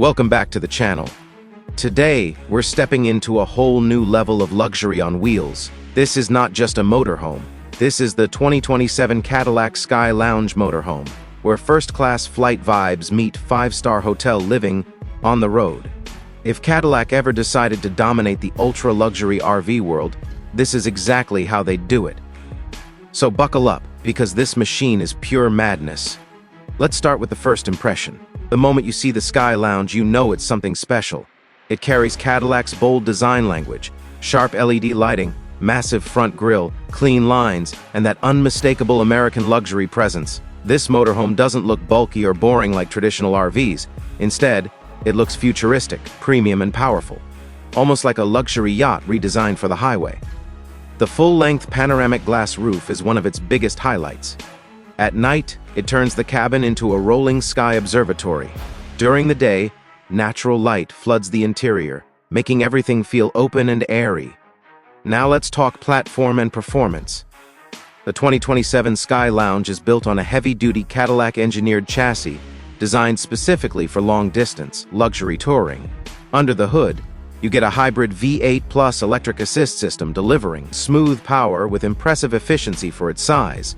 Welcome back to the channel. Today, we're stepping into a whole new level of luxury on wheels. This is not just a motorhome. This is the 2027 Cadillac SkyLounge Motorhome, where first-class flight vibes meet five-star hotel living on the road. If Cadillac ever decided to dominate the ultra-luxury RV world, this is exactly how they'd do it. So buckle up, because this machine is pure madness. Let's start with the first impression. The moment you see the SkyLounge, you know it's something special. It carries Cadillac's bold design language, sharp LED lighting, massive front grille, clean lines, and that unmistakable American luxury presence. This motorhome doesn't look bulky or boring like traditional RVs. Instead, it looks futuristic, premium, and powerful, almost like a luxury yacht redesigned for the highway. The full-length panoramic glass roof is one of its biggest highlights. At night, it turns the cabin into a rolling sky observatory. During the day, natural light floods the interior, making everything feel open and airy. Now let's talk platform and performance. The 2027 SkyLounge is built on a heavy-duty Cadillac-engineered chassis designed specifically for long-distance, luxury touring. Under the hood, you get a hybrid V8 Plus electric assist system delivering smooth power with impressive efficiency for its size.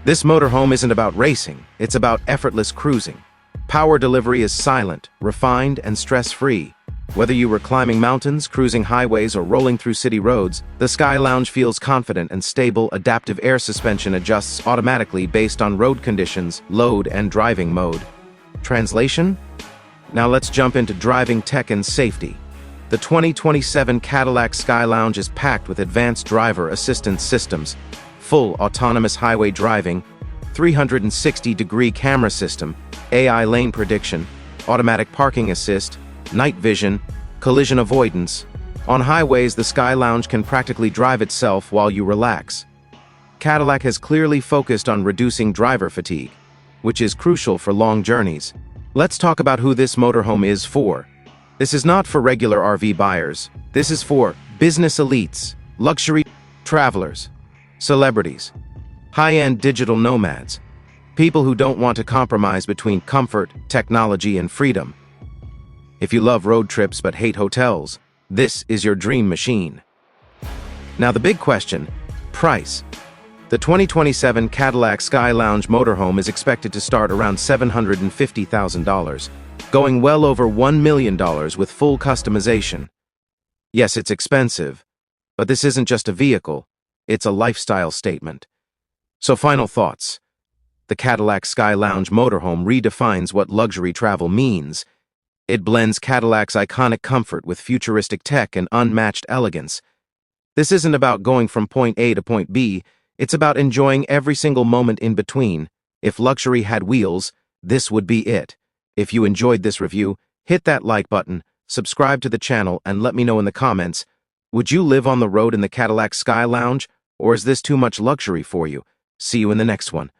This motorhome isn't about racing, it's about effortless cruising. Power delivery is silent, refined, and stress-free. Whether you were climbing mountains, cruising highways, or rolling through city roads, the SkyLounge feels confident and stable. Adaptive air suspension adjusts automatically based on road conditions, load, and driving mode. Translation? Now let's jump into driving tech and safety. The 2027 Cadillac SkyLounge is packed with advanced driver assistance systems, full autonomous highway driving, 360-degree camera system, AI lane prediction, automatic parking assist, night vision, collision avoidance. On highways, the SkyLounge can practically drive itself while you relax. Cadillac has clearly focused on reducing driver fatigue, which is crucial for long journeys. Let's talk about who this motorhome is for. This is not for regular RV buyers. This is for business elites, luxury travelers, celebrities, high-end digital nomads, people who don't want to compromise between comfort, technology, and freedom. If you love road trips but hate hotels, this is your dream machine. Now the big question, price. The 2027 Cadillac SkyLounge Motorhome is expected to start around $750,000, going well over $1 million with full customization. Yes, it's expensive, but this isn't just a vehicle, it's a lifestyle statement. So final thoughts. The Cadillac SkyLounge Motorhome redefines what luxury travel means. It blends Cadillac's iconic comfort with futuristic tech and unmatched elegance. This isn't about going from point A to point B, it's about enjoying every single moment in between. If luxury had wheels, this would be it. If you enjoyed this review, hit that like button, subscribe to the channel, and let me know in the comments, would you live on the road in the Cadillac SkyLounge, or is this too much luxury for you? See you in the next one.